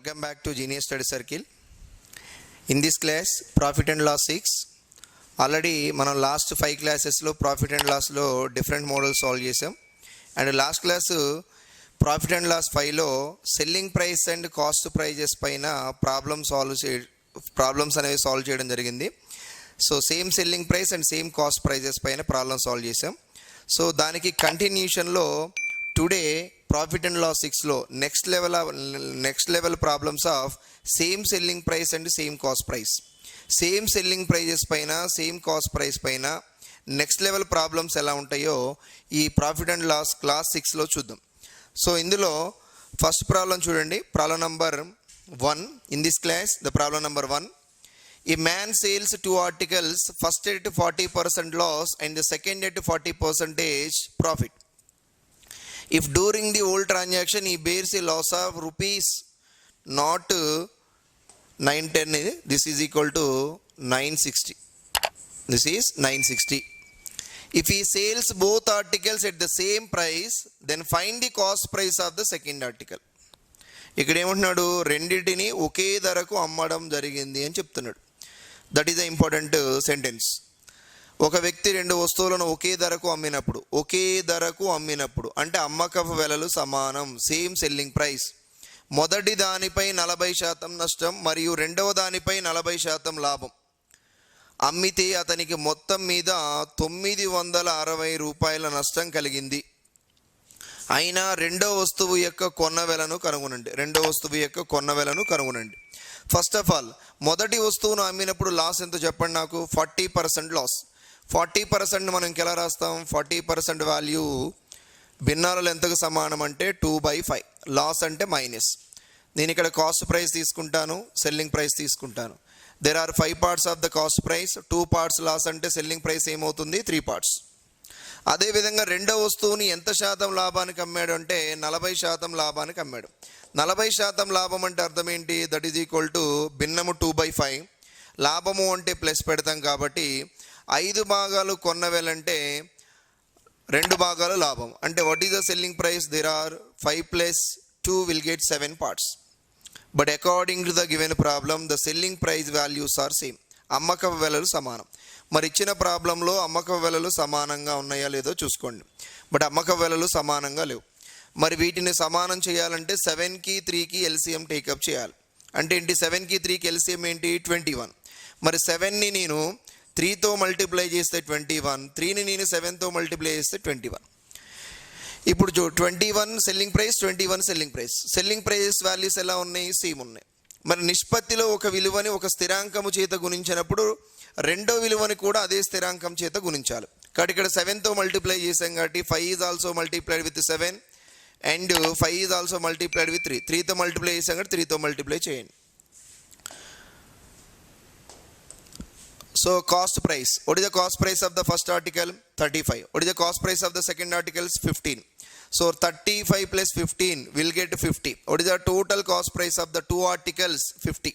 Welcome back to Genius Study Circle. In this class, Profit and Loss 6. Already మనం last 5 క్లాసెస్లో profit and లాస్లో different models solve చేసాం. And last class profit and loss 5లో selling price and cost prices పైన problems అనేవి solve చేయడం జరిగింది. So same selling price and same cost prices పైన ప్రాబ్లమ్ సాల్వ్ చేసాం. సో దానికి కంటిన్యూషన్లో టుడే ప్రాఫిట్ అండ్ లాస్ 6లో next level problems of same selling price and same cost price, same selling prices పైన same cost price పైన next level problems ఎలా ఉంటాయో ఈ ప్రాఫిట్ అండ్ లాస్ క్లాస్ 6లో చూద్దాం. సో ఇందులో ఫస్ట్ ప్రాబ్లం చూడండి, problem number 1. In this class the problem number 1. A man sells 2 articles, first at 40% loss and the second at 40% profit. If during the whole transaction he bears a loss of rupees not 910, this is equal to 960. This is 960. If he sells both articles at the same price, then find the cost price of the second article. ఇక్కడ ఏమంటున్నాడు, రెండింటిని ఒకే ధరకు అమ్మడం జరిగింది అని చెప్తున్నాడు. That is the important sentence. ఒక వ్యక్తి 2 వస్తువులను ఒకే ధరకు అమ్మినప్పుడు అంటే అమ్మకపు వెలలు సమానం, సేమ్ సెల్లింగ్ ప్రైస్. మొదటి దానిపై 40% నష్టం మరియు రెండవ దానిపై 40% లాభం. అమ్మితే అతనికి మొత్తం మీద 960 రూపాయల నష్టం కలిగింది. అయినా రెండో వస్తువు యొక్క కొన్న వెలను కనుగొనండి. ఫస్ట్ ఆఫ్ ఆల్ మొదటి వస్తువును అమ్మినప్పుడు లాస్ ఎంత చెప్పండి నాకు. 40% లాస్. 40% మనం ఇంకెలా రాస్తాం, 40% వాల్యూ భిన్నాలలో ఎంతకు సమానం అంటే 2/5. లాస్ అంటే మైనస్. నేను ఇక్కడ కాస్ట్ ప్రైస్ తీసుకుంటాను, సెల్లింగ్ ప్రైస్ తీసుకుంటాను. There are 5 parts of the cost price, 2 parts loss అంటే సెల్లింగ్ ప్రైస్ ఏమవుతుంది, 3 parts. అదేవిధంగా రెండో వస్తువుని ఎంత శాతం లాభానికి అమ్మాడు అంటే 40% లాభానికి అమ్మాడు. 40% లాభం అంటే అర్థం ఏంటి, దట్ ఈజ్ ఈక్వల్ టు భిన్నము 2/5. లాభము అంటే ప్లస్ పెడతాం కాబట్టి 5 భాగాలు కొన్నవేలంటే 2 భాగాలు లాభం. అంటే what is the selling price, there are 5 + 2 will get 7 parts. But according to the given problem the selling price values are same. అమ్మకపు వెలలు సమానం. మరి ఇచ్చిన ప్రాబ్లంలో అమ్మకపు వెలలు సమానంగా ఉన్నాయా లేదో చూసుకోండి. బట్ అమ్మకపు వెలలు సమానంగా లేవు. మరి వీటిని సమానం చేయాలంటే 7కి 3కి ఎల్సిఎం టేకప్ చేయాలి. అంటే ఏంటి, 7కి 3కి ఎల్సిఎం ఏంటి, 21. మరి 7ని నేను 3తో మల్టిప్లై చేస్తే 21, 3ని నేను 7తో మల్టిప్లై చేస్తే 21. ఇప్పుడు 21 selling price, 21 selling price values ఎలా ఉన్నాయి, సేమ్ ఉన్నాయి. మరి నిష్పత్తిలో ఒక విలువని ఒక స్థిరాంకము చేత గుణించినప్పుడు రెండో విలువని కూడా అదే స్థిరాంకం చేత గుణించాలి. కాబట్టి ఇక్కడ 7తో మల్టిప్లై చేసాం కాబట్టి 5 is also multiplied with 7 and 5 is also multiplied with 3. 3తో మల్టిప్లై చేసాం కాబట్టి 3తో మల్టిప్లై చేయండి. So cost price, what is the cost price of the first article, 35. What is the cost price of the second article, 15. So 35 + 15 will get 50. What is the total cost price of the 2 articles, 50.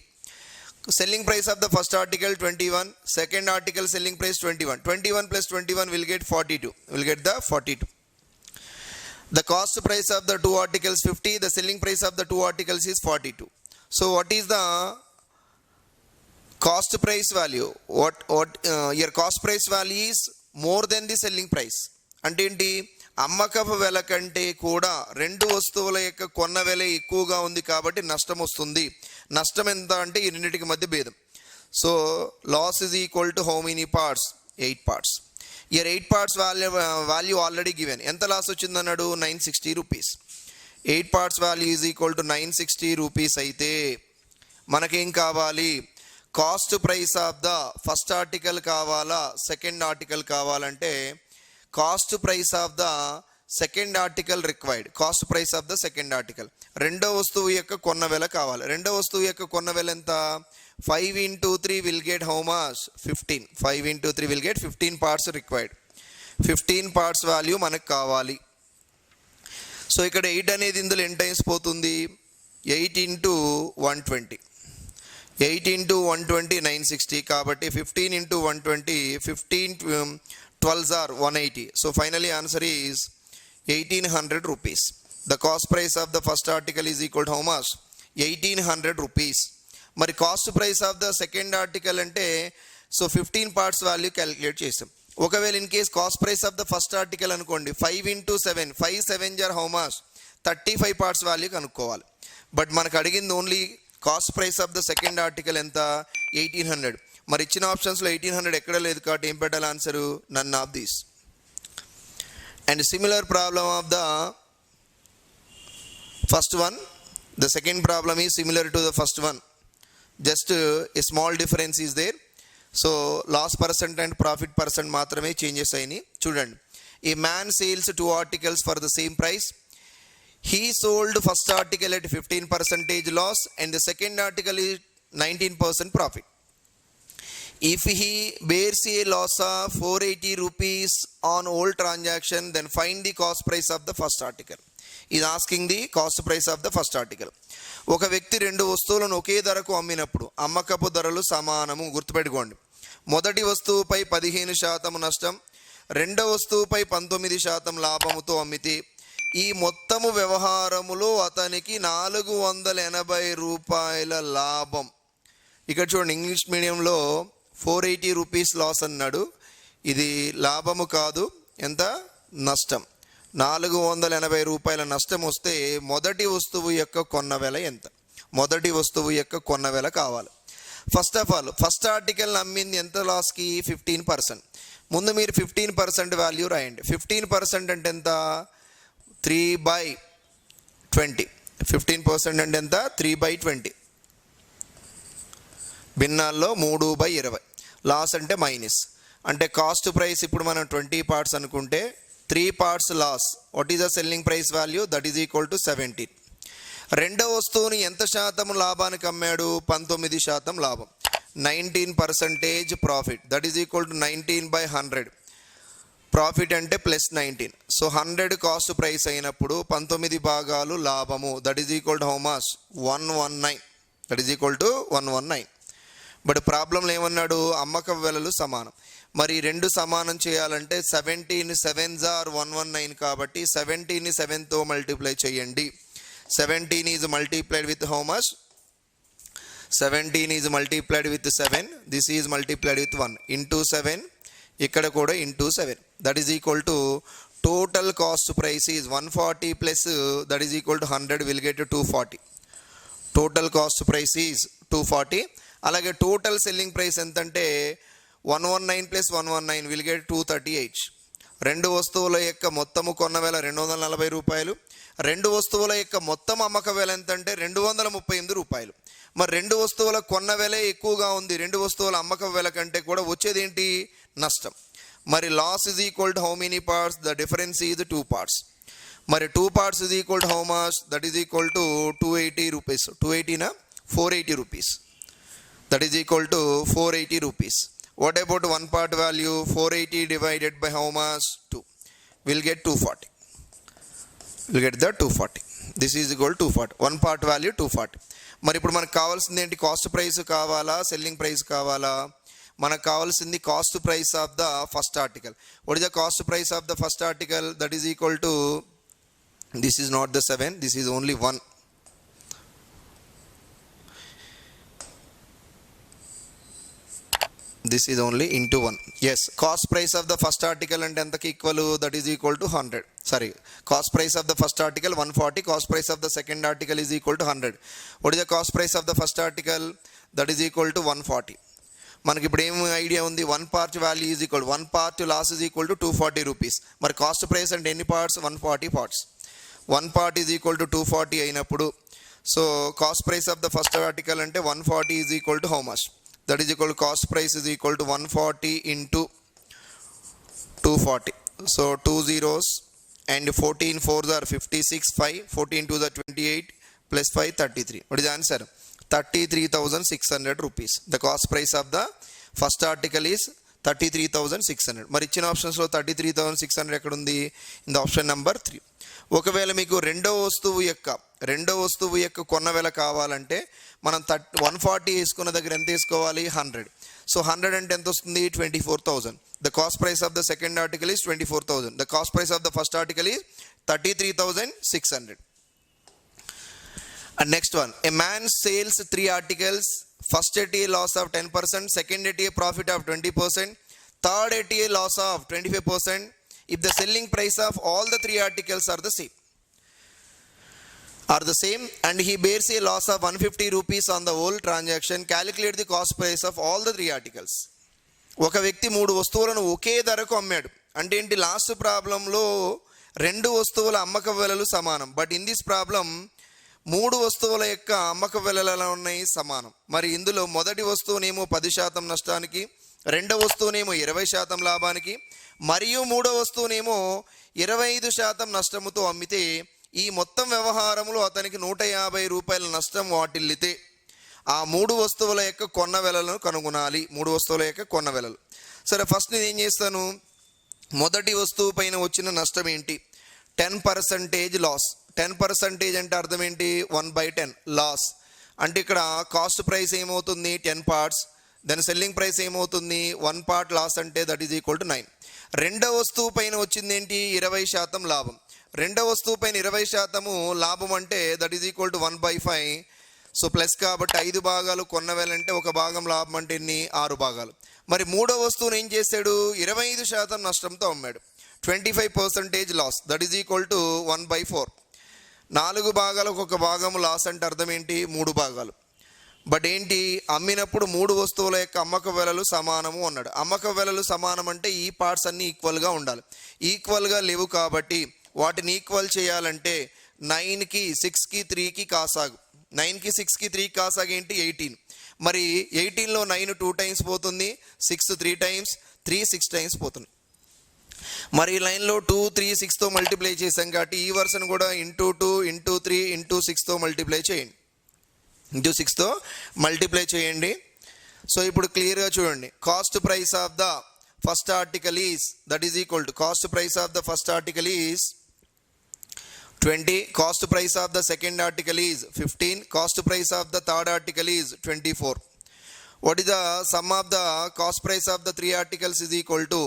Selling price of the first article 21, second article selling price 21. 21 + 21 will get 42. Will get the 42. The cost price of the 2 articles 50. The selling price of the 2 articles is 42. So what is the cost price value? Your cost price value is more than the selling price. అంటే ఏంటి, అమ్మకపు వెల కంటే కూడా 2 వస్తువుల యొక్క కొన్న వెల ఎక్కువగా ఉంది కాబట్టి నష్టం వస్తుంది. నష్టం ఎంత అంటే ఈ రెండింటికి మధ్య భేదం. So loss is equal to how many parts, 8 parts. Here 8 parts value already given. ఎంత లాస్ వచ్చిందన్నాడు, 960 rupees. 8 parts value is equal to 960 rupees అయితే మనకేం కావాలి, cost price of the first article కావాలా, సెకండ్ ఆర్టికల్ కావాలంటే cost price of the second article required. Cost price of the second article, రెండో వస్తువు యొక్క కొన్న వెల కావాలి. రెండో వస్తువు యొక్క కొన్న వెల ఎంత, 5 × 3 will get how much, 15. 5 × 3 will get 15 parts required. 15 parts value మనకు కావాలి. సో ఇక్కడ 8 అనేది ఇందులో ఎన్ని టైమ్స్ పోతుంది, 8 × 120. 8 × 120 960 కాబట్టి 15 × 120, 15 12s are 180. So finally answer is 1800 rupees. The cost price of the first article is equal to how much, 1800 rupees. మరి cost price of the second article అంటే సో 15 పార్ట్స్ వాల్యూ క్యాలిక్యులేట్ చేసాం. ఒకవేళ in case cost price of the first article అనుకోండి, 5 into 7, 5 7s are how much? 35 parts value కనుక్కోవాలి. But మనకు అడిగింది only cost price of the second article ఎంత? 1800. మరి ఇచ్చిన ఆప్షన్స్లో 1800 ఎక్కడ లేదు కాబట్టి ఏం పెట్టాలి answer? None of these. And similar problem of the first one, the second problem is similar to the first one, just a small difference is there. So loss percent and profit percent మాత్రమే changes అయినాయి. చూడండి, a man sells 2 articles for the same price. He sold first article at 15% loss and the second article is 19% profit. If he bears a loss of 480 rupees on all transaction, then find the cost price of the first article. Is asking the cost price of the first article. ఒక వ్యక్తి 2 వస్తువులను ఒకే ధరకు అమ్మినప్పుడు అమ్మకపు ధరలు సమానము. గుర్తుపెట్టుకోండి, మొదటి వస్తువుపై 15% నష్టం, రెండవ వస్తువుపై 19% లాభముతో అమ్మితే ఈ మొత్తము వ్యవహారములో అతనికి 480 రూపాయల లాభం. ఇక్కడ చూడండి, ఇంగ్లీష్ మీడియంలో 480 రూపీస్ లాస్ అన్నాడు. ఇది లాభము కాదు, ఎంత? నష్టం. 480 రూపాయల నష్టం వస్తే మొదటి వస్తువు యొక్క కొన్న వెల ఎంత? మొదటి వస్తువు యొక్క కొన్న వెల కావాలి. First of all first article అమ్మింది ఎంత లాస్కి? 15%. ముందు మీరు 15% వాల్యూ రాయండి. 15% అంటే ఎంత? 3/20. 15% అంటే ఎంత? 3/20. భిన్నాల్లో 3/20. లాస్ అంటే మైనస్. అంటే కాస్ట్ ప్రైస్ ఇప్పుడు మనం 20 పార్ట్స్ అనుకుంటే 3 parts loss. What is the selling price value? That is equal to 17. రెండో వస్తువుని ఎంత శాతం లాభానికి అమ్మాడు? 19% లాభం. 19% profit. That is equal to 19/100. Profit అంటే +19. సో 100 కాస్ట్ ప్రైస్ అయినప్పుడు 19 భాగాలు లాభము. That is equal to how much? 119. That is equal to 119. But ప్రాబ్లంలో ఏమన్నాడు? అమ్మక వెలలు సమానం. మరి రెండు సమానం చేయాలంటే 17 7s are 119 కాబట్టి 17ని 7తో మల్టిప్లై చేయండి. 17 is multiplied with how much? 17 is multiplied with 7. This is multiplied with 1 into 7. ఇక్కడ కూడా into 7. That is equal to total cost price is 140 plus that is equal to 100 will get to 240. Total cost price is 240. అలాగే total selling price ఎంతంటే 119 plus 119 will get 238. రెండు వస్తువుల యొక్క మొత్తము కొన్న వేల 240 రూపాయలు. రెండు వస్తువుల యొక్క మొత్తం అమ్మక వేల ఎంతంటే 238 రూపాయలు. మరి రెండు వస్తువుల కొన్న వేలే ఎక్కువగా ఉంది, రెండు వస్తువుల అమ్మక వేల కంటే కూడా వచ్చేది ఏంటి? నష్టం. మరి loss is equal to how many parts? The difference is 2 parts. మరి 2 parts is equal to how much? That is equal to 280 rupees. 280 నా? 480 rupees. That is equal to 480 rupees. What about one part value? 480 divided by how much? 2. We'll get 240. We'll get the 240. This is equal to 240. One part value 240. మరి ఇప్పుడు మనకు కావాల్సింది ఏంటి? Cost price కావాలా, selling price కావాలా? మనకు కావాల్సింది cost price of the first article. What is the cost price of the first article? That is equal to, this is not the 7, this is only 1. This is only into 1. Yes, cost price of the first article and entaki equal? That is equal to 100. Sorry, cost price of the first article 140, cost price of the second article is equal to 100. What is the cost price of the first article? That is equal to 140. మనకి ఇప్పుడు ఏం idea ఉంది? 1 part value is equal, 1 part loss is equal to 240 rupees. మరి cost price అంటే ఎన్ని parts? 140 parts. 1 part is equal to 240 అయినప్పుడు so cost price of the first article అంటే 140 is equal to how much? That is equal to cost price is equal to 140 into 240. So 2 zeros and 14 4s are 56, 5, 14 2s are 28 plus 5 33. What is the answer? 33,600 rupees. The cost price of the first article is 33,600. మరి ఇచ్చిన ఆప్షన్స్లో 33,600 ఎక్కడ ఉంది? In the option number 3. ఒకవేళ మీకు రెండో వస్తువు యొక్క కొన్న వెల కావాలంటే మనం 140 వేసుకున్న దగ్గర ఎంత వేసుకోవాలి? 100. సో 100 అంటే ఎంత వస్తుంది? 24,000. The cost price of the second article is 24,000. The cost price of the first article is 33,600. And next one, a man sells 3 articles, first at a loss of 10%, second at a profit of 20%, third at a loss of 25%, if the selling price of all the 3 articles are the same and he bears a loss of 150 rupees on the whole transaction, calculate the cost price of all the 3 articles. ఒక వ్యక్తి 3 వస్తువులను ఒకే ధరకు అమ్మాడు. అంటే ఏంటి, last ప్రాబ్లంలో 2 వస్తువుల అమ్మక వెలలు సమానం, బట్ ఇన్ దిస్ ప్రాబ్లం 3 వస్తువుల యొక్క అమ్మక వెలలు ఎలా ఉన్నాయి, సమానం. మరి ఇందులో మొదటి వస్తువునేమో 10% నష్టానికి, రెండవ వస్తువునేమో 20% లాభానికి, మరియు మూడో వస్తువునేమో 25% నష్టముతో అమ్మితే ఈ మొత్తం వ్యవహారంలో అతనికి 150 రూపాయల నష్టం వాటిల్లితే ఆ 3 వస్తువుల యొక్క కొన్న వెలలను కనుగొనాలి. 3 వస్తువుల యొక్క కొన్న వెలలు. సరే, ఫస్ట్ నేను ఏం చేస్తాను, మొదటి వస్తువు పైన వచ్చిన నష్టం ఏంటి, 10% లాస్. 10% అంటే అర్థం ఏంటి, 1/10 లాస్. అంటే ఇక్కడ కాస్ట్ ప్రైస్ ఏమవుతుంది, 10 పార్ట్స్, దాని సెల్లింగ్ ప్రైస్ ఏమవుతుంది, 1 పార్ట్ లాస్, అంటే దట్ ఈజ్ ఈక్వల్ టు 9. రెండవ వస్తువు పైన వచ్చింది ఏంటి, 20% లాభం. రెండవ వస్తువు పైన 20% లాభం అంటే that is equal to 1/5. So plus కాబట్టి 5 భాగాలు కొన్న వెలంటే 1 భాగం లాభం అంటే ఎన్ని, 6 భాగాలు. మరి మూడో వస్తువును ఏం చేశాడు, 25% నష్టంతో అమ్మాడు, 25% loss, that is equal to 1/4. 4 భాగాలకు 1 భాగం లాస్ అంటే అర్థం ఏంటి, 3 భాగాలు. బట్ ఏంటి, అమ్మినప్పుడు 3 వస్తువుల యొక్క అమ్మక వెలలు సమానము అన్నాడు. అమ్మక వెలలు సమానం అంటే ఈ పార్ట్స్ అన్ని ఈక్వల్గా ఉండాలి. ఈక్వల్గా లేవు కాబట్టి వాటిని ఈక్వల్ చేయాలంటే 9కి 6కి 3కి కాసాగు. 9కి 6కి 3కి కాసాగు ఏంటి, 18. మరి 18లో 9 2 టైమ్స్ పోతుంది, 6 3 టైమ్స్, 3 6 టైమ్స్ పోతుంది. మరి ఈ లైన్లో 2 3 6తో మల్టిప్లై చేసాం కాబట్టి ఈ వర్షన్ కూడా ఇంటూ 2 ఇంటూ 3 ఇంటూ 6తో మల్టిప్లై చేయండి. ఇంటూ 6తో మల్టిప్లై చేయండి. సో ఇప్పుడు క్లియర్గా చూడండి, cost price of the first article is that is equal to, cost price of the first article is 20, cost price of the second article is 15, cost price of the third article is 24. What is the sum of the cost price of the 3 articles is equal to,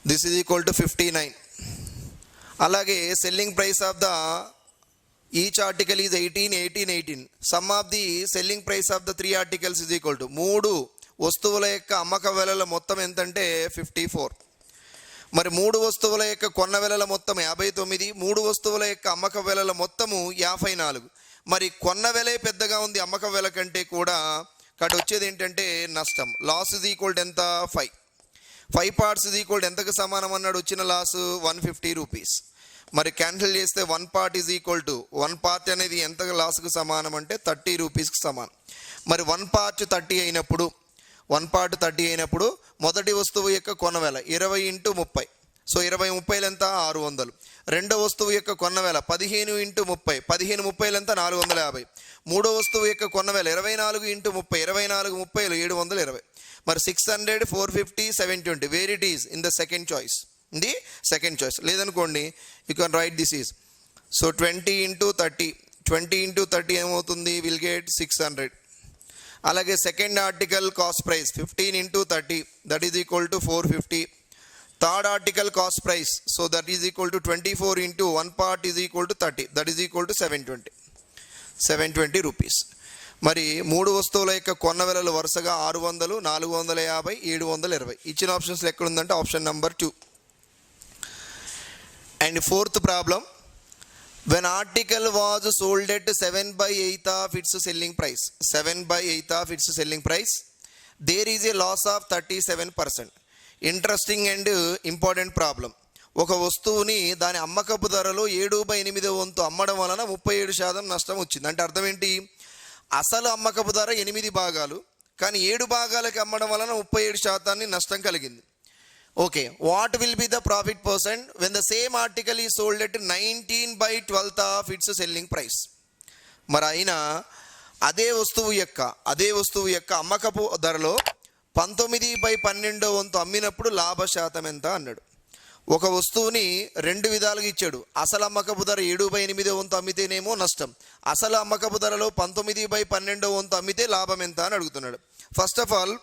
this is equal to 59. అలాగే selling price of the each article is 18, 18, 18. Sum of the selling price of the 3 articles is equal to, 3 వస్తువుల యొక్క అమ్మక వెలల మొత్తం ఎంతంటే 54. మరి 3 వస్తువుల యొక్క కొన్న వెలల మొత్తం 59, 3 వస్తువుల యొక్క అమ్మక వెలల మొత్తము 54. మరి కొన్న వెలే పెద్దగా ఉంది అమ్మక వెల కంటే కూడా, కాబట్టి వచ్చేది ఏంటంటే నష్టం. లాస్ ఇస్ ఈక్వల్ టు ఎంత, 5 పార్ట్స్ ఇస్ ఈక్వల్ టు ఎంతకు సమానం అన్నాడు, వచ్చిన లాస్ 150 రూపీస్. మరి క్యాన్సిల్ చేస్తే 1 part is equal to, 1 part అనేది ఎంత లాస్కు సమానం అంటే 30 రూపీస్కి సమానం. మరి 1 పార్ట్ 30 అయినప్పుడు, 1 పార్ట్ 30 అయినప్పుడు మొదటి వస్తువు యొక్క కొన్న వెల 20 × 30. సో 20 30 ఎంత, 600. రెండో వస్తువు యొక్క కొన్న వెల 15 × 30, 15 30 ఎంత, 450. మూడో వస్తువు యొక్క కొన్న వెల 24 × 30, 24 30 720. మరి 600, 450, 720, where it is in the second choice, ఇది సెకండ్ చాయిస్. లేదనుకోండి you can write this is, so 20 × 30, 20 × 30 ఏమవుతుంది, విల్ గెట్ 600. అలాగే second article cost price 15 × 30, that is equal to 450. Third article cost price, so that is equal to 24 × 1 part is equal to 30, that is equal to 720 rupees. మరి 3 వస్తువుల యొక్క కొన్న వెలలు వరుసగా 600, 450, 720. ఇచ్చిన options ఎక్కడ ఉందంటే option number 2. And fourth problem, when article was sold at 7/8 of its selling price, 7/8 of its selling price, there is a loss of 37%. Interesting and important problem. ఒక వస్తువుని దాని అమ్మకపు ధరలో 7/8 వంతు అమ్మడం వలన 37% నష్టం వచ్చింది. అంటే అర్థం ఏంటి, అసలు అమ్మకపు ధర 8 భాగాలు, కానీ 7 భాగాలకి అమ్మడం వలన 37% నష్టం కలిగింది. Okay, what will be the profit percent when the same article ఈ sold at 19/12 of its selling price. మరి అయినా అదే వస్తువు యొక్క అమ్మకపు ధరలో 19/12 వంతు అమ్మినప్పుడు లాభ శాతం ఎంత అన్నాడు. ఒక వస్తువుని 2 విధాలుగా ఇచ్చాడు. అసలు అమ్మకపు ధర 7/8 వంతు అమ్మితేనేమో నష్టం, అసలు అమ్మకపు ధరలో 19/12 వంతు అమ్మితే లాభం ఎంత అని అడుగుతున్నాడు. First of all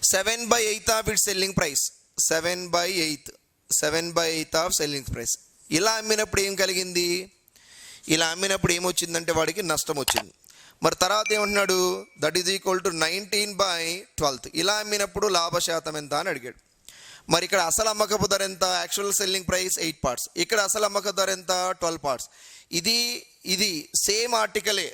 7/8 of its selling price, 7/8 of selling price. ఇలా అమ్మినప్పుడు ఏం కలిగింది, ఇలా అమ్మినప్పుడు ఏమొచ్చిందంటే వాడికి నష్టం వచ్చింది. మరి తర్వాత ఏమంటున్నాడు, దట్ ఈజ్ ఈక్వల్ టు 19/12. ఇలా అమ్మినప్పుడు లాభశాతం ఎంత అని అడిగాడు. మరి ఇక్కడ అసలు అమ్మకపు ధర ఎంత, యాక్చువల్ సెల్లింగ్ ప్రైస్ 8 పార్ట్స్, ఇక్కడ అసలు అమ్మక ధర ఎంత 12 పార్ట్స్. ఇది సేమ్ ఆర్టికలే.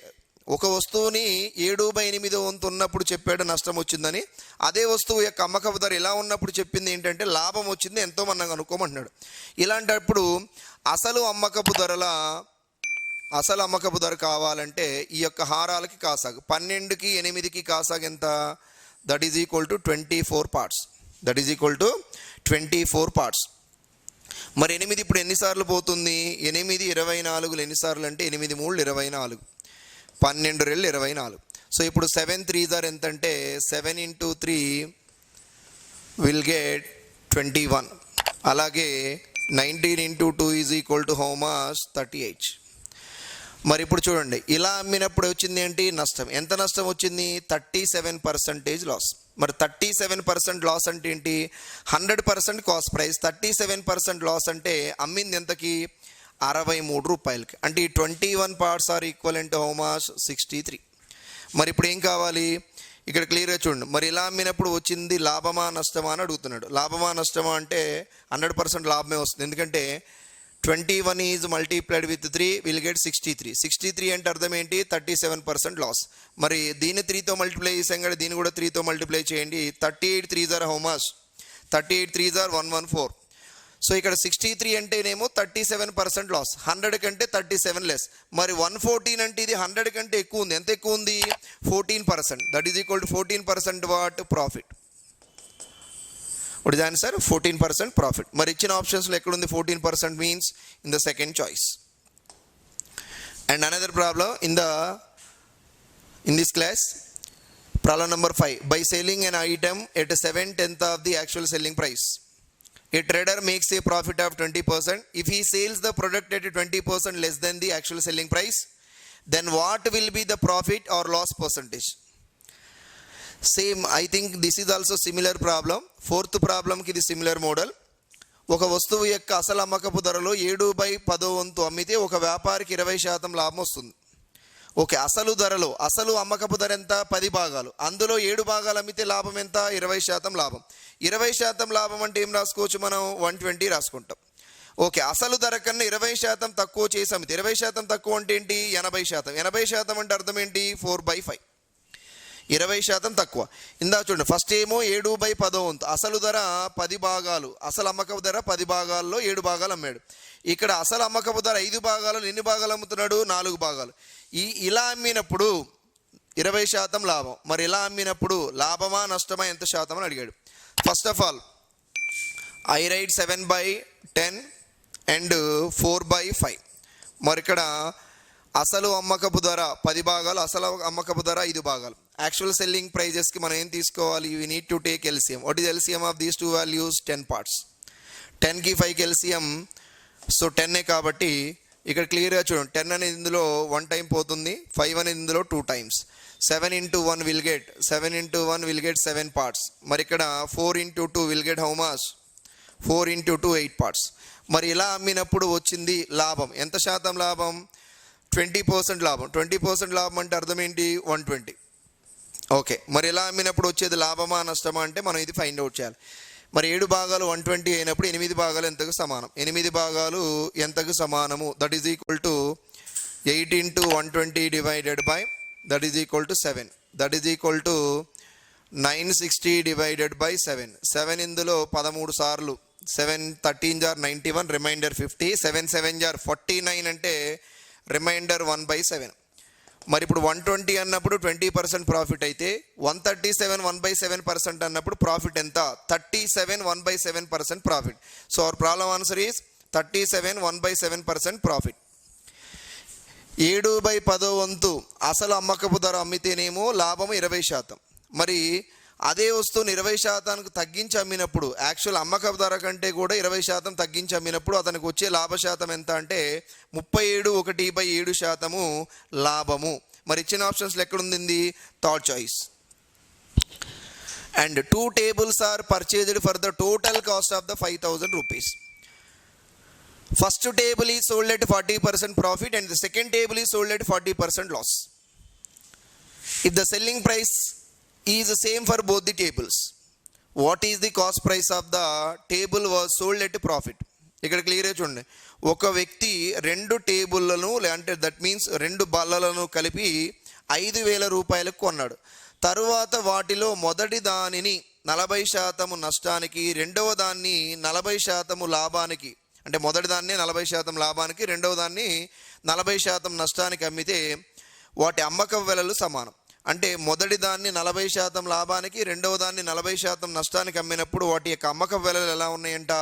ఒక వస్తువుని 7/8 వంతు ఉన్నప్పుడు చెప్పాడు నష్టం వచ్చిందని, అదే వస్తువు యొక్క అమ్మకపు ధర ఇలా ఉన్నప్పుడు చెప్పింది ఏంటంటే లాభం వచ్చింది, ఎంతో మనం అనుకోమంటున్నాడు. ఇలాంటప్పుడు అసలు అమ్మకపు ధర కావాలంటే ఈ యొక్క హారాలకి కాసాగు 12కి 8కి కాసాగు ఎంత, that is equal to 24 parts. That is equal to 24 parts. మరి 8 ఇప్పుడు ఎన్నిసార్లు పోతుంది, 8 24 ఎన్నిసార్లు అంటే 8 3 24, 12 2 24. సో ఇప్పుడు 7 3s ఆర్ ఎంత అంటే 7 × 3 విల్ గెట్ 21. అలాగే 19 × 2 is equal to how much 38. మరి ఇప్పుడు చూడండి, ఇలా అమ్మినప్పుడు వచ్చింది ఏంటి, నష్టం. ఎంత నష్టం వచ్చింది, 37% లాస్. మరి 37% లాస్ అంటే ఏంటి, 100% కాస్ట్ ప్రైస్, 37% లాస్ అంటే అమ్మింది ఎంతకి, 63 రూపాయలకి. అంటే ఈ 21 parts are equivalent how much 63. మరి ఇప్పుడు ఏం కావాలి, ఇక్కడ క్లియర్గా చూడండి. మరి ఇలా అమ్మినప్పుడు వచ్చింది లాభమా నష్టమా అని అడుగుతున్నాడు. లాభమా నష్టమా అంటే 100% లాభమే వస్తుంది, ఎందుకంటే 21 is multiplied with 3 will get 63. 63 అంటే అర్థం ఏంటి, 37% లాస్. మరి దీన్ని 3తో మల్టిప్లై చేసాం కదా, దీన్ని కూడా 3తో మల్టిప్లై చేయండి. 38 3s are how much, 38 3s are 114. So ఇక్కడ 63 అంటేనేమో 37% లాస్, 100 కంటే 37 లెస్. మరి 114 అంటే ఇది 100 కంటే ఎక్కువ ఉంది. ఎంత ఎక్కువ ఉంది, 14%. That is equal to 14% what, profit. What is the answer? 14% profit. మరి ఇచ్చిన ఆప్షన్స్లో ఎక్కడుంది 14% means in the second choice. And another problem in this class, problem number 5. By selling an item at 7/10 of the actual selling price, a trader makes a profit of 20%. If he sells the product at 20% less than the actual selling price, then what will be the profit or loss percentage? Same, I think this is also similar problem. 4th ప్రాబ్లంకి ఇది similar model. ఒక వస్తువు యొక్క అసలు అమ్మకపు ధరలో 7/10 వంతు అమ్మితే ఒక వ్యాపారికి 20% లాభం వస్తుంది. ఓకే, అసలు అమ్మకపు ధర ఎంత, 10 భాగాలు, అందులో 7 భాగాలు అమ్మితే లాభం ఎంత, 20% లాభం. 20% లాభం అంటే ఏం రాసుకోవచ్చు మనం, 120 రాసుకుంటాం. ఓకే, అసలు ధర కన్నా 20% తక్కువ చేసి అమ్మితే, 20% తక్కువ అంటే ఏంటి, 80%. 80% అంటే అర్థం ఏంటి, 4/5. 20% తక్కువ. ఇందా చూడండి, ఫస్ట్ ఏమో 7/10 వంతు, అసలు ధర 10 భాగాలు, అసలు అమ్మకపు ధర 10 భాగాల్లో 7 భాగాలు అమ్మాడు. ఇక్కడ అసలు అమ్మకపు ధర 5 భాగాలు, ఎన్ని భాగాలు అమ్ముతున్నాడు, 4 భాగాలు. ఇలా అమ్మినప్పుడు 20% లాభం. మరి ఇలా అమ్మినప్పుడు లాభమా నష్టమా, ఎంత శాతం అని అడిగాడు. First of all I right 7/10 and 4/5. మరి ఇక్కడ అసలు అమ్మకపు ధర 10 భాగాలు, అసలు అమ్మకపు ధర 5 భాగాలు. యాక్చువల్ సెల్లింగ్ ప్రైజెస్కి మనం ఏం తీసుకోవాలి, you need to take LCM. What is LCM of these 2 values, 10 parts. 10కి 5కి ఎల్సిఎం, సో 10 కాబట్టి ఇక్కడ క్లియర్గా చూడండి, 10 అనేది ఇందులో 1 టైం పోతుంది, 5 అనేది ఇందులో 2 టైమ్స్. 7 × 1 will get 7 parts. మరి ఇక్కడ 4 × 2 will get how much, 4 × 2 8 parts. మరి ఇలా అమ్మినప్పుడు వచ్చింది లాభం, ఎంత శాతం లాభం, 20% లాభం. 20% లాభం అంటే అర్థం ఏంటి, 120. ఓకే, మరి ఇలా అమ్మినప్పుడు వచ్చేది లాభమా నష్టమా అంటే మనం ఇది ఫైండ్ అవుట్ చేయాలి. మరి 7 భాగాలు 120 అయినప్పుడు 8 భాగాలు ఎంతకు సమానం, 8 భాగాలు ఎంతకు సమానము, that is equal to 8 × 120 divided by that is equal to 7. That is equal to 960 divided by 7. 7 ఇందులో 13 సార్లు, 7 13s are 91, reminder 50. 7 7s are 49 అంటే రిమైండర్ 1/7. మరి ఇప్పుడు 120 అన్నప్పుడు 20% ప్రాఫిట్ అయితే 137 1/7% అన్నప్పుడు ప్రాఫిట్ ఎంత, 37 1/7% profit. So our problem answer is 37 1/7% profit. 7/10 వంతు అసలు అమ్మకపు ధర అమ్మితేనేమో లాభము 20%. మరి అదే వస్తువుని 20% తగ్గించి అమ్మినప్పుడు, యాక్చువల్ అమ్మకపు ధర కంటే కూడా 20% తగ్గించి అమ్మినప్పుడు అతనికి వచ్చే లాభశాతం ఎంత అంటే 37/1/7% లాభము. మరి ఇచ్చిన ఆప్షన్స్లో ఎక్కడుంది, third choice. And 2 tables are purchased for the total cost of the 5,000 rupees. First table is sold at 40% profit and the second table is sold at 40% loss. If the selling price is same for both the tables, what is the cost price of the table was sold at profit. ఇక్కడ క్లియర్గా చూడండి, ఒక వ్యక్తి రెండు టేబుల్లను అంటే that means రెండు బల్లలను కలిపి 5,000 రూపాయలకు కొన్నాడు. తరువాత వాటిలో మొదటి దానిని 40% నష్టానికి, రెండవ దాన్ని 40% లాభానికి, అంటే మొదటి దాన్ని 40% లాభానికి, రెండవ దాన్ని 40% నష్టానికి అమ్మితే వాటి అమ్మకపు వెలలు సమానం. అంటే మొదటి దాన్ని 40% లాభానికి, రెండవ దాన్ని 40% నష్టానికి అమ్మినప్పుడు వాటి యొక్క అమ్మకపు వెలలు ఎలా ఉన్నాయంట,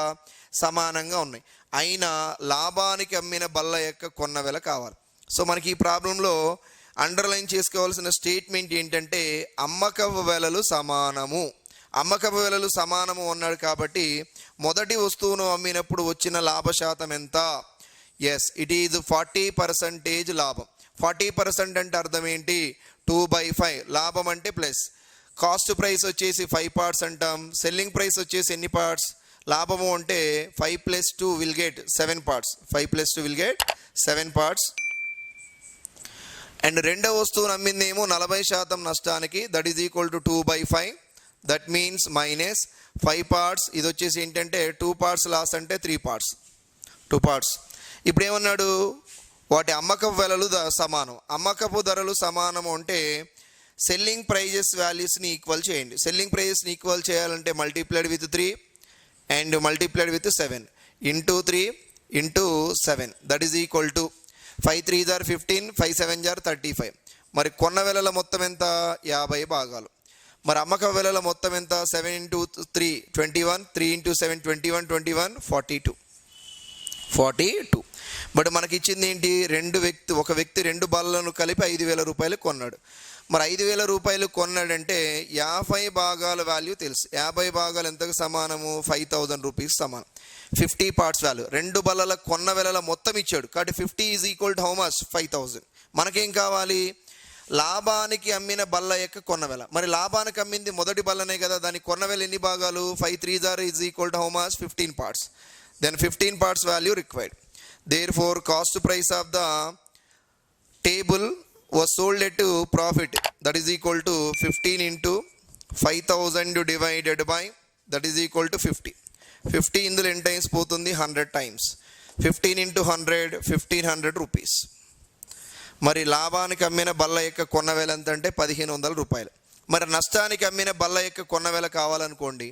సమానంగా ఉన్నాయి. అయినా లాభానికి అమ్మిన బల్ల యొక్క కొన్న వెల కావాలి. సో మనకి ఈ ప్రాబ్లంలో అండర్లైన్ చేసుకోవాల్సిన స్టేట్మెంట్ ఏంటంటే అమ్మకపు వెలలు సమానము. అమ్మకపు వెలలు సమానము అన్నాడు కాబట్టి మొదటి వస్తువును అమ్మినప్పుడు వచ్చిన లాభశాతం ఎంత? ఎస్, ఇట్ ఈజ్ 40% లాభం. 40% అంటే అర్థం ఏంటి? 2/5. లాభం అంటే ప్లస్. కాస్ట్ ప్రైస్ వచ్చేసి 5 పార్ట్స్ అంటాం. సెల్లింగ్ ప్రైస్ వచ్చేసి ఎన్ని పార్ట్స్? లాభము అంటే 5 + 2 will get 7 parts. 5 + 2 will get 7 parts. And రెండవ వస్తువును అమ్మిందేమో 40% నష్టానికి, that is equal to 2/5. That means minus 5 parts. ఇది వచ్చేసి ఏంటంటే 2 పార్ట్స్ లాస్ అంటే 3 పార్ట్స్. 2 పార్ట్స్. ఇప్పుడు ఏమన్నాడు? వాటి అమ్మకపు వెలలు సమానం. అమ్మకపు ధరలు సమానము అంటే సెల్లింగ్ ప్రైజెస్ వాల్యూస్ని ఈక్వల్ చేయండి. సెల్లింగ్ ప్రైజెస్ని ఈక్వల్ చేయాలంటే multiplied with 3 and multiplied with 7 into 3 into 7 that is equal to 5 3 * 15, 5 7 * 35. మరి కొన్న వెలల మొత్తం ఎంత? 50 భాగాలు. మరి అమ్మకపు వెలల మొత్తం ఎంత? 7 × 3 21, 3 × 7 21, 21 42. బట్ మనకి ఇచ్చింది ఏంటి? ఒక వ్యక్తి రెండు బల్లను కలిపి 5,000 రూపాయలు కొన్నాడు. మరి 5,000 రూపాయలు కొన్నాడంటే 50 భాగాల వాల్యూ తెలుసు. 50 భాగాలు ఎంతకు సమానము? 5,000 రూపీస్ సమానం. 50 పార్ట్స్ వాల్యూ. రెండు బల్లల కొన్న వెలల మొత్తం ఇచ్చాడు కాబట్టి 50 is equal to how much? 5,000. మనకేం కావాలి? లాభానికి అమ్మిన బల్ల యొక్క కొన్న వెల. మరి లాభానికి అమ్మింది మొదటి బల్లనే కదా, దాని కొన్న వెల ఎన్ని భాగాలు? 5 3 is equal to how much? 15 parts. Then 15 parts value required. Therefore, cost price of the table was sold at profit, that is equal to 15 into 5,000 divided by, that is equal to 50. 50 ఇందులో ఎన్ని times పోతుంది? 100 times. 15 into 100, 1,500 rupees. మరి లాభానికి అమ్మిన బల్ల యొక్క కొన్న వెల ఎంత అంటే 1,500 రూపాయలు. మరి నష్టానికి అమ్మిన బల్ల యొక్క కొన్న వెల కావాలనుకోండి,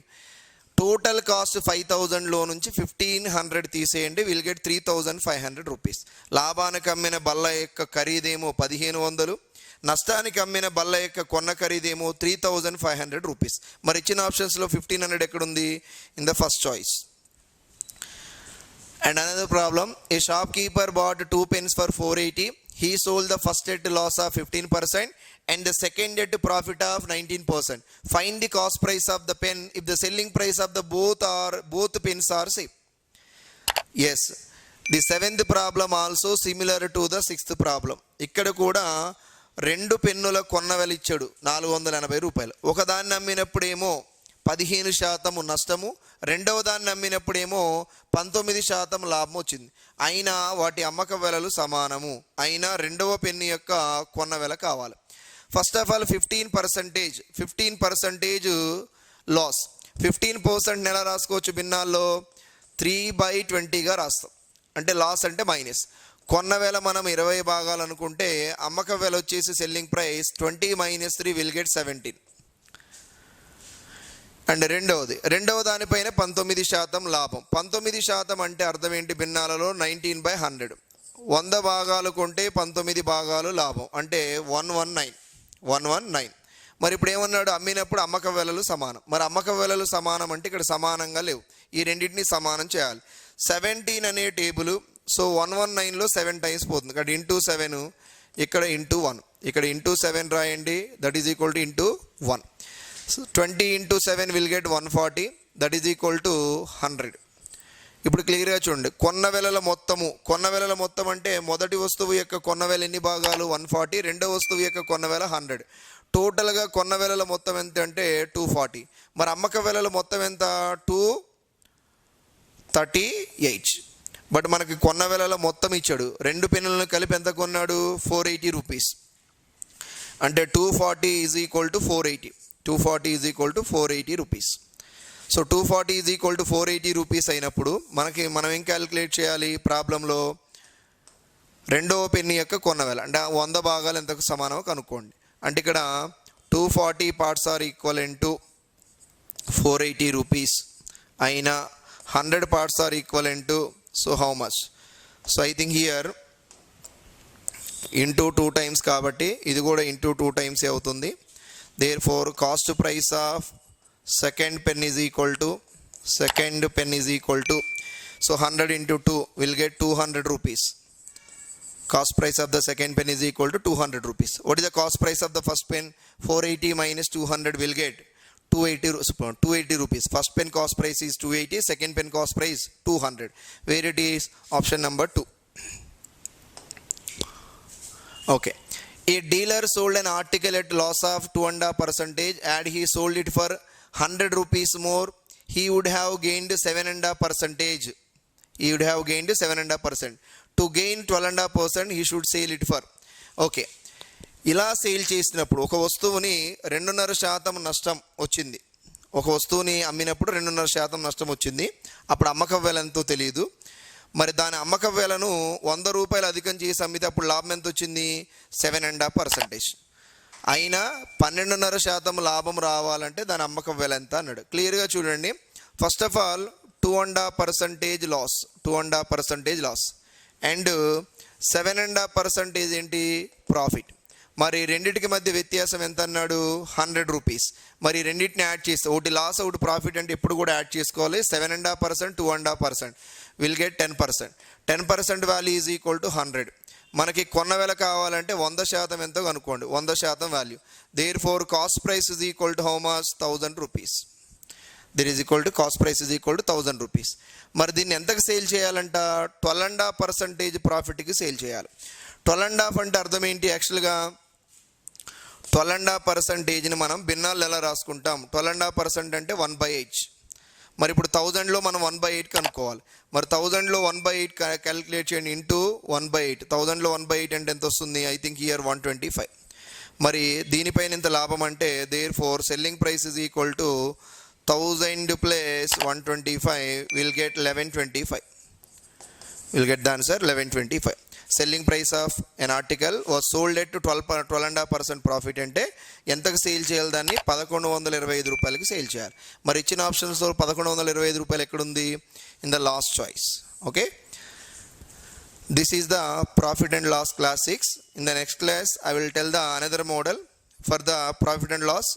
టోటల్ కాస్ట్ 5,000లో నుంచి 1,500 తీసేయండి, విల్ గెట్ 3,500 రూపీస్. లాభానికి అమ్మిన బల్ల యొక్క ఖరీదేమో 1,500, నష్టానికి అమ్మిన బల్ల యొక్క కొన్న ఖరీదేమో 3,500 రూపీస్. మరి ఇచ్చిన ఆప్షన్స్లో 1,500 ఎక్కడుంది? In the first choice. And another problem, a shopkeeper bought 2 pens for 480. He sold the first at loss of 15% and the second at profit of 19%. Find the cost price of the pen if the selling price of the both pens are same. Yes, the seventh problem also similar to the sixth problem. ఇక్కడ కూడా రెండు పెన్నుల కొన్న వెల ఇచ్చాడు 480 రూపాయలు. ఒకదాన్ని అమ్మినప్పుడేమో 15% నష్టము, రెండవ దాన్ని అమ్మినప్పుడేమో 19% లాభం వచ్చింది. అయినా వాటి అమ్మక వెలలు సమానము. అయినా రెండవ పెన్ను యొక్క కొన్న వెల కావాలి. First of all 15% loss. 15% ఎలా రాసుకోవచ్చు? భిన్నాల్లో 3/20గా రాస్తాం. అంటే లాస్ అంటే మైనస్. కొన్న వెల మనం 20 భాగాలు అనుకుంటే అమ్మక వెల వచ్చేసి selling price 20 - 3 will get 17. And రెండవ దానిపైన 19% లాభం. 19% అంటే అర్థం ఏంటి? భిన్నాలలో 19/100. 100 భాగాలు కొంటే 19 భాగాలు లాభం అంటే 119. మరి ఇప్పుడు ఏమన్నాడు? అమ్మినప్పుడు అమ్మక వెలలు సమానం. మరి అమ్మక వెలలు సమానం అంటే ఇక్కడ సమానంగా లేవు. ఈ రెండింటిని సమానం చేయాలి. 17 అనే టేబుల్, సో 119లో 7 టైమ్స్ పోతుంది. ఇక్కడ ఇంటూ 7, ఇక్కడ ఇంటూ 1, ఇక్కడ ఇంటూ 7 రాయండి, that is equal to into 1. So 20 into 7 will get 140, that is equal to 100. ఇప్పుడు క్లియర్గా చూడండి, కొన్న వెలల మొత్తం అంటే మొదటి వస్తువు యొక్క కొన్న వెల ఎన్ని భాగాలు? 140. రెండవ వస్తువు యొక్క కొన్న వెల 100. టోటల్గా కొన్న వెలల మొత్తం ఎంత అంటే 240. మరి అమ్మక వెలల మొత్తం ఎంత? 238. బట్ మనకి కొన్న వేళలో మొత్తం ఇచ్చాడు, 2 పెన్నులను కలిపి ఎంత కొన్నాడు, 480 రూపీస్. అంటే 240 is equal to 480. 240 is equal to 480 rupees. So 240 is equal to 480 rupees అయినప్పుడు మనం ఏం క్యాలిక్యులేట్ చేయాలి ప్రాబ్లంలో, రెండవ పెన్ను యొక్క కొన్న వేళ అంటే 100 భాగాలు ఎంతకు సమానమో కనుక్కోండి. అంటే ఇక్కడ 240 parts are equal to 480 rupees అయినా 100 parts are equal to, so how much? So I think here into 2 times కాబట్టి ఇది కూడా ఇంటూ 2 టైమ్స్ అవుతుంది. Therefore cost price of second pen is equal to, so 100 into 2 will get 200 rupees. Cost price of the second pen is equal to 200 rupees. What is the cost price of the first pen? 480 minus 200 will get 280 rupees. First pen cost price is 280, second pen cost price 200. Where it is? Option number 2. Okay. A dealer sold an article at loss of 2.5% and he sold it for 100 rupees more. He would have gained 7.5%. To gain 12.5%, he should sell it for. Okay. ఇలా sale చేసినప్పుడు ఒక వస్తువుని 2.5% నష్టం వచ్చింది. ఒక వస్తువుని అమ్మినప్పుడు 2.5% నష్టం వచ్చింది. అప్పుడు అమ్మకం వేల ఎంతో తెలియదు. మరి దాని అమ్మకం వేలను 100 రూపాయలు అధికం చేసి అమ్మితే అప్పుడు లాభం ఎంత వచ్చింది, 7.5%. అయినా 12.5% లాభం రావాలంటే దాని అమ్మకం వేల ఎంత అన్నాడు. క్లియర్గా చూడండి. First of all 2.5% loss and 7.5% ఏంటి, ప్రాఫిట్. మరి రెండింటికి మధ్య వ్యత్యాసం ఎంత అన్నాడు, 100 రూపీస్. మరి రెండింటిని యాడ్ చేస్తే ఒకటి లాస్ ఒకటి ప్రాఫిట్ అంటే ఎప్పుడు కూడా యాడ్ చేసుకోవాలి. 7.5%, 2.5% will get 10%. 10% value is equal to 100. మనకి కొన్న వేల కావాలంటే 100% ఎంతో కనుక్కోండి, 100% value. Therefore cost price is equal to how much, 1000 rupees. There is equal to cost price is equal to 1000 rupees. మరి దీన్ని ఎంతకు సేల్ చేయాలంట, 12.5% ప్రాఫిట్కి సేల్ చేయాలి. 12.5 అంటే అర్థం ఏంటి, యాక్చువల్గా 12.5%ని మనం భిన్నాలు ఎలా రాసుకుంటాం, 12.5% అంటే 1/8. మరి ఇప్పుడు 1000లో మనం 1/8 కనుక్కోవాలి. మరి 1000లో 1/8 క్యాలిక్యులేట్ చేయండి, ఇంటూ 1/8. 1000లో 1/8 అంటే ఎంత వస్తుంది, ఐ థింక్ హియర్ 125. మరి దీనిపైన ఎంత లాభం అంటే, therefore selling price is equal to 1000 plus 125 will get 1125. Will get the answer 1125. Selling price of an article was sold at 12.5% profit అంటే ఎంతకు సేల్ చేయాలి, దాన్ని 1125 రూపాయలకి సేల్ చేయాలి. మరి ఇచ్చిన ఆప్షన్స్లో 1125 రూపాయలు ఎక్కడుంది, in the last choice. Okay, this is the profit and loss class 6. In the next class I will tell the another model for the profit and loss